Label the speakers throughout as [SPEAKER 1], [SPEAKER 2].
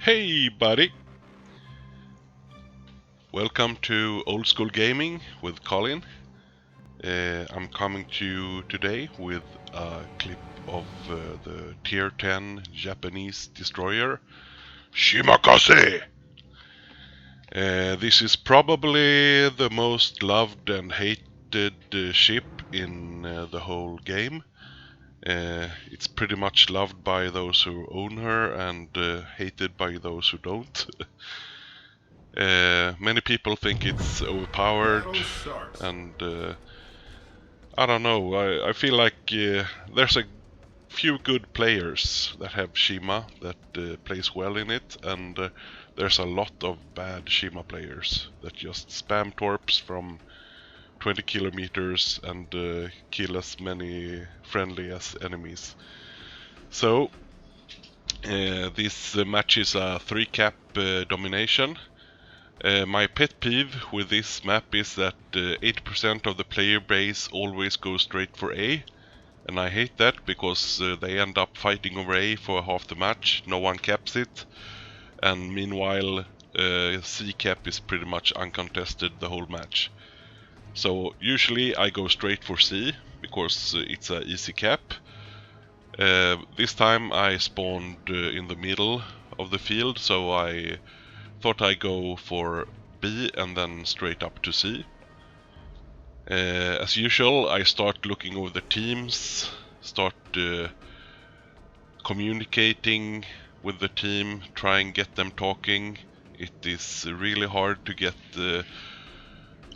[SPEAKER 1] Hey buddy! Welcome to Old School Gaming with Colin. I'm coming to you today with a clip of the Tier 10 Japanese destroyer Shimakaze! This is probably the most loved and hated ship in the whole game. It's pretty much loved by those who own her and hated by those who don't. Many people think it's overpowered, and I don't know, I feel like there's a few good players that have Shima that plays well in it, and there's a lot of bad Shima players that just spam torps from 20 kilometers and kill as many friendly as enemies. So this match is a 3-cap domination. My pet peeve with this map is that 80% of the player base always goes straight for A, and I hate that because they end up fighting over A for half the match, no one caps it, and meanwhile C cap is pretty much uncontested the whole match. So usually I go straight for C because it's a easy cap. This time I spawned in the middle of the field, so I thought I'd go for B and then straight up to C. As usual, I start looking over the teams, start communicating with the team, try and get them talking. It is really hard to get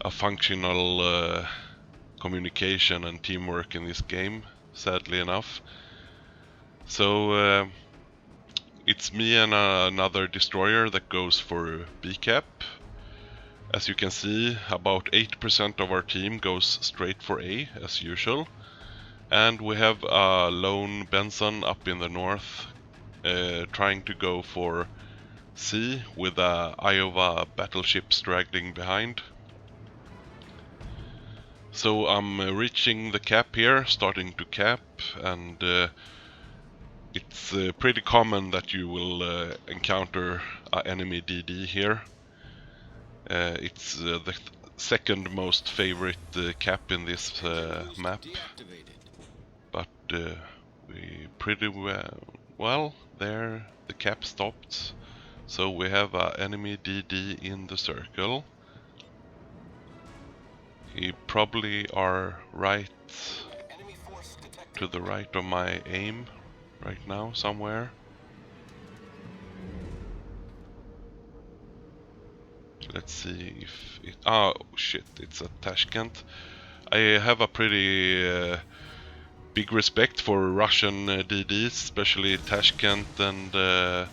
[SPEAKER 1] a functional communication and teamwork in this game, sadly enough. So it's me and another destroyer that goes for B cap. As you can see, about 80% of our team goes straight for A, as usual. And we have a lone Benson up in the north, trying to go for C with a Iowa battleship straggling behind. So I'm reaching the cap here, starting to cap, and it's pretty common that you will encounter an enemy DD here. It's the second most favorite cap in this map, but we pretty well there the cap stopped, so we have an enemy DD in the circle. He probably are right to the right of my aim right now somewhere. Let's see if it... oh shit, it's a Tashkent. I have a pretty big respect for Russian DDs, especially Tashkent and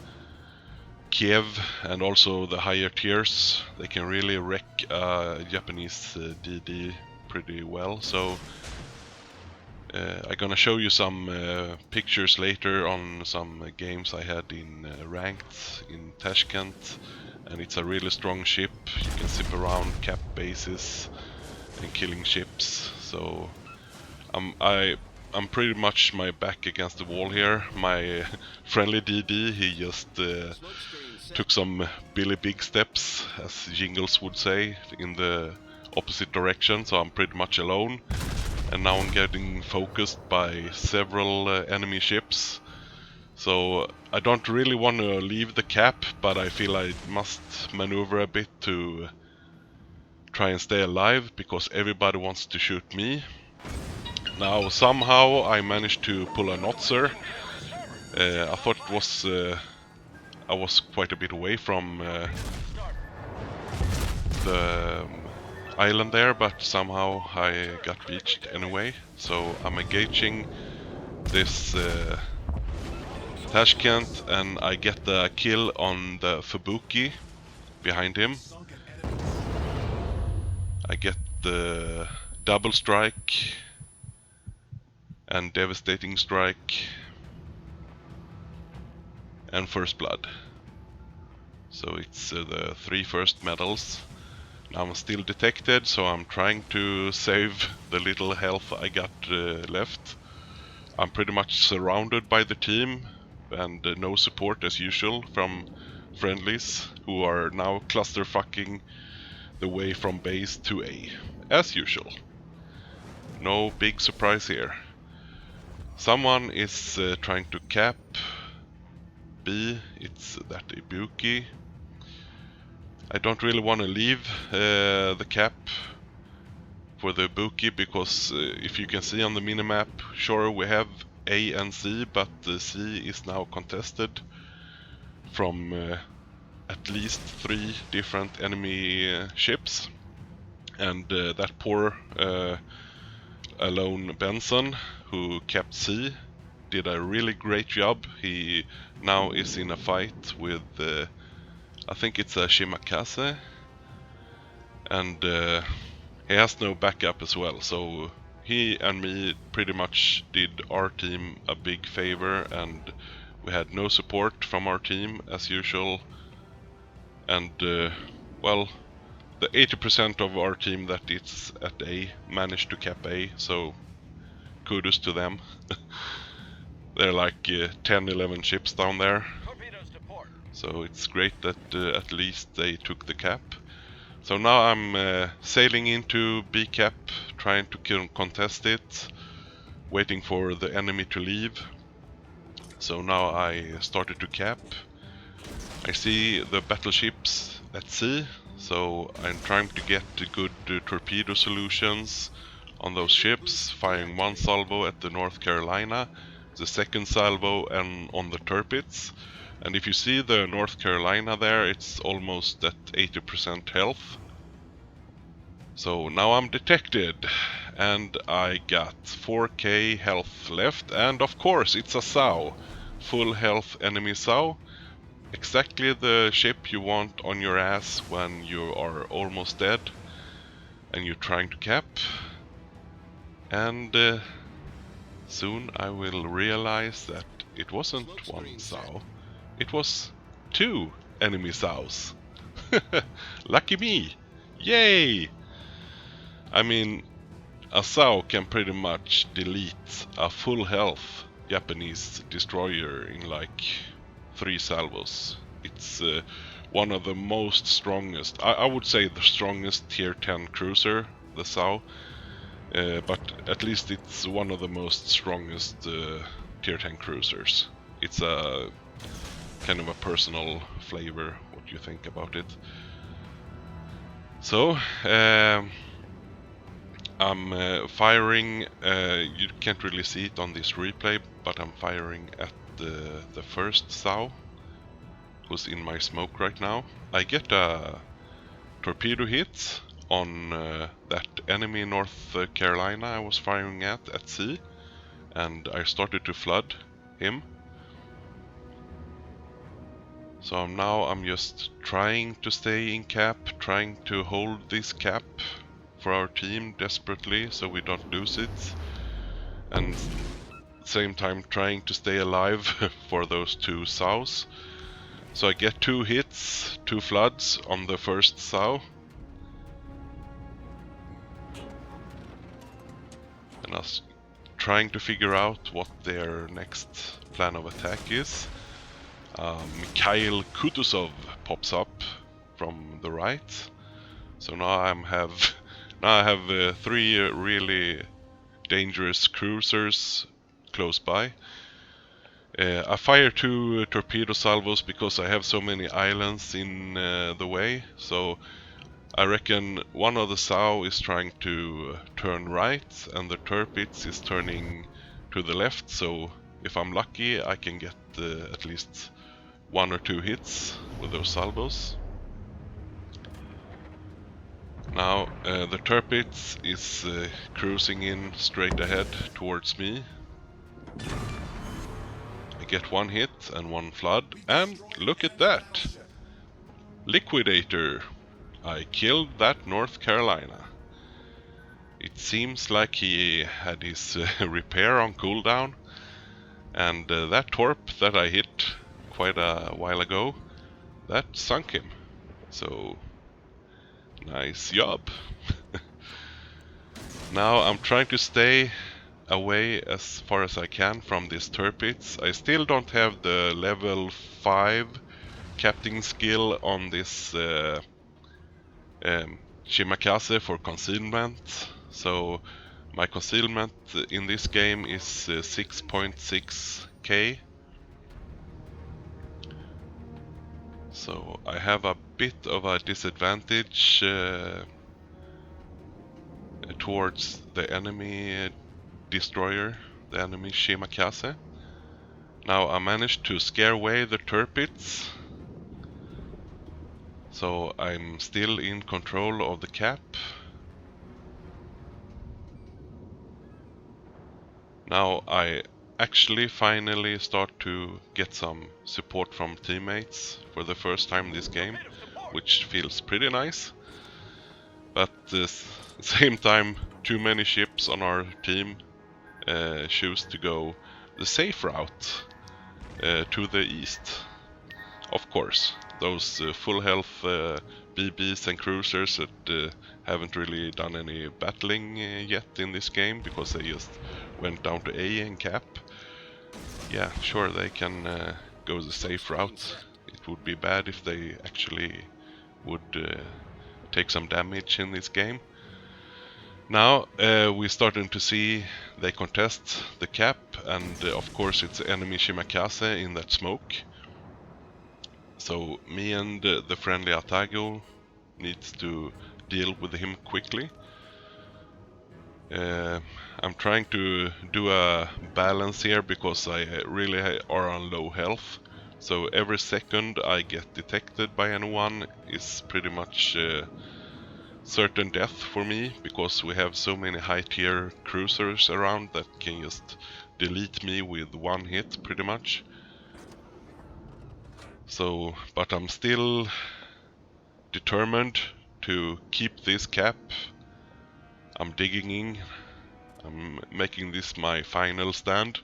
[SPEAKER 1] Kiev, and also the higher tiers. They can really wreck Japanese DD pretty well. So I'm gonna show you some pictures later on some games I had in ranked in Tashkent. And it's a really strong ship. You can zip around cap bases and killing ships. So I'm pretty much my back against the wall here. My friendly DD, he just took some Billy Big steps, as Jingles would say, in the opposite direction. So I'm pretty much alone. And now I'm getting focused by several enemy ships. So I don't really want to leave the cap, but I feel I must maneuver a bit to try and stay alive, because everybody wants to shoot me. Now somehow I managed to pull a Notzer. I thought it was I was quite a bit away from the island there, but somehow I got beached anyway. So I'm engaging this Tashkent, and I get the kill on the Fubuki behind him. I get the double strike and devastating strike and first blood. So it's the 3 first medals. Now I'm still detected, so I'm trying to save the little health I got left. I'm pretty much surrounded by the team, and no support as usual from friendlies who are now clusterfucking the way from base to A, as usual. No big surprise here. Someone is trying to cap B, it's that Ibuki. I don't really want to leave the cap for the Ibuki because if you can see on the minimap, sure we have A and C, but C is now contested from at least 3 different enemy ships, and that poor alone Benson who kept C did a really great job. He now is in a fight with I think it's a Shimakaze, and he has no backup as well, so he and me pretty much did our team a big favor, and we had no support from our team as usual. And well, the 80% of our team that is at A managed to cap A, so kudos to them. They're like 10-11 ships down there, so it's great that at least they took the cap. So now I'm sailing into B cap, trying to contest it, waiting for the enemy to leave. So now I started to cap. I see the battleships at sea, so I'm trying to get good torpedo solutions on those ships, firing one salvo at the North Carolina, the second salvo and on the turpits. And if you see the North Carolina there, it's almost at 80% health. So now I'm detected, and I got 4k health left, and of course it's a SAO, full health enemy SAO. Exactly the ship you want on your ass when you are almost dead and you're trying to cap. And soon I will realize that it wasn't one SAO, it was 2 enemy SAOs. Lucky me! Yay! I mean, a SAO can pretty much delete a full health Japanese destroyer in like 3 salvos. It's one of the most strongest, I would say the strongest tier 10 cruiser, the SAO. But at least it's one of the most strongest tier 10 cruisers. It's a kind of a personal flavor, what you think about it. So, I'm firing, you can't really see it on this replay, but I'm firing at the first SAO, who's in my smoke right now. I get a torpedo hit on that enemy North Carolina I was firing at sea, and I started to flood him. So I'm just trying to stay in cap, trying to hold this cap for our team desperately so we don't lose it, and same time trying to stay alive for those 2 SAOs. So I get 2 hits, 2 floods on the first SAO, and I was trying to figure out what their next plan of attack is. Mikhail Kutuzov pops up from the right, so now I have 3 really dangerous cruisers close by. I fire 2 torpedo salvos because I have so many islands in the way, so I reckon one of the SAO is trying to turn right and the turpits is turning to the left, so if I'm lucky I can get at least 1 or 2 hits with those salvos. Now the turpits is cruising in straight ahead towards me. I get 1 hit and 1 flood, and look at that! Liquidator! I killed that North Carolina. It seems like he had his repair on cooldown, and that torp that I hit quite a while ago, that sunk him. So, nice job. Now I'm trying to stay away as far as I can from these turpits. I still don't have the level 5 captain skill on this Shimakaze for concealment. So my concealment in this game is 6.6k. So I have a bit of a disadvantage towards the enemy destroyer, the enemy Shimakaze. Now I managed to scare away the turpits, so I'm still in control of the cap. Now I actually finally start to get some support from teammates for the first time this game, which feels pretty nice. But at the same time, too many ships on our team choose to go the safe route to the east. Of course, those full health BBs and cruisers that haven't really done any battling yet in this game because they just went down to A and cap. Yeah, sure, they can go the safe route. It would be bad if they actually would take some damage in this game. Now we're starting to see they contest the cap, and of course it's enemy Shimakaze in that smoke. So me and the friendly Atago needs to deal with him quickly. I'm trying to do a balance here because I really are on low health. So every second I get detected by anyone is pretty much certain death for me, because we have so many high tier cruisers around that can just delete me with one hit pretty much. So, but I'm still determined to keep this cap. I'm digging in. I'm making this my final stand.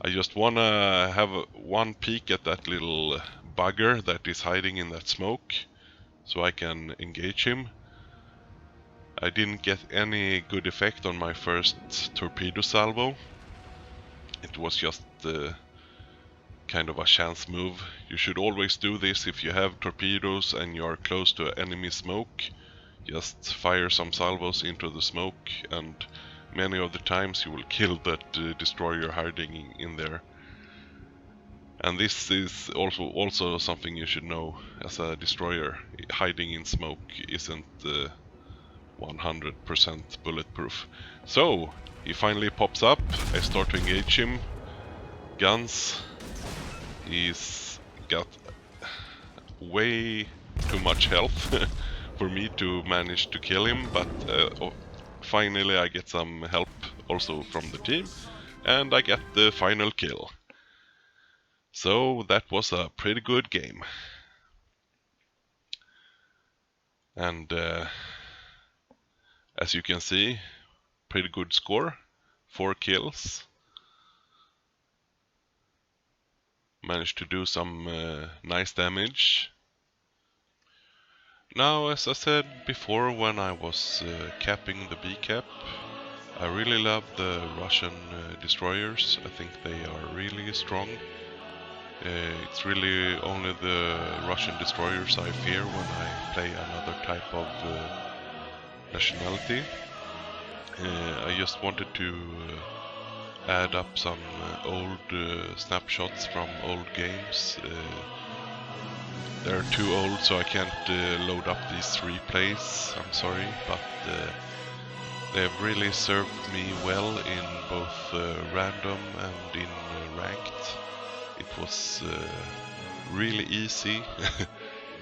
[SPEAKER 1] I just wanna have one peek at that little bugger that is hiding in that smoke, so I can engage him. I didn't get any good effect on my first torpedo salvo. It was just kind of a chance move. You should always do this if you have torpedoes and you are close to enemy smoke. Just fire some salvos into the smoke, and many of the times you will kill that destroyer hiding in there. And this is also something you should know as a destroyer. Hiding in smoke isn't 100% bulletproof. So he finally pops up. I start to engage him. Guns. He's got way too much health for me to manage to kill him, but finally I get some help also from the team, and I get the final kill. So that was a pretty good game. And as you can see, pretty good score, 4 kills. Managed to do some nice damage. Now, as I said before when I was capping the B-cap, I really love the Russian destroyers. I think they are really strong. It's really only the Russian destroyers I fear when I play another type of nationality. I just wanted to add up some old snapshots from old games. They're too old, so I can't load up these replays, I'm sorry, but they've really served me well in both random and in ranked. It was really easy,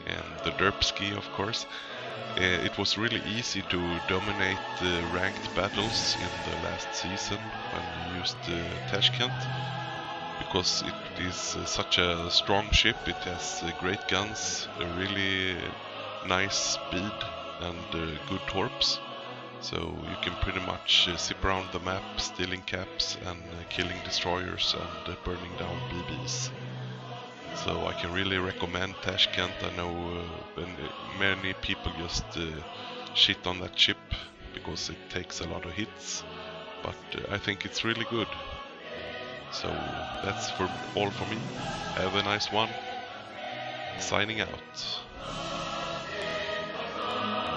[SPEAKER 1] and the derpski of course. It was really easy to dominate the ranked battles in the last season when we used Tashkent, because it is such a strong ship. It has great guns, a really nice speed, and good torps. So you can pretty much zip around the map, stealing caps and killing destroyers and burning down BBs. So I can really recommend Tashkent. I know many people just shit on that ship because it takes a lot of hits, but I think it's really good. So that's all for me. Have a nice one. signing out.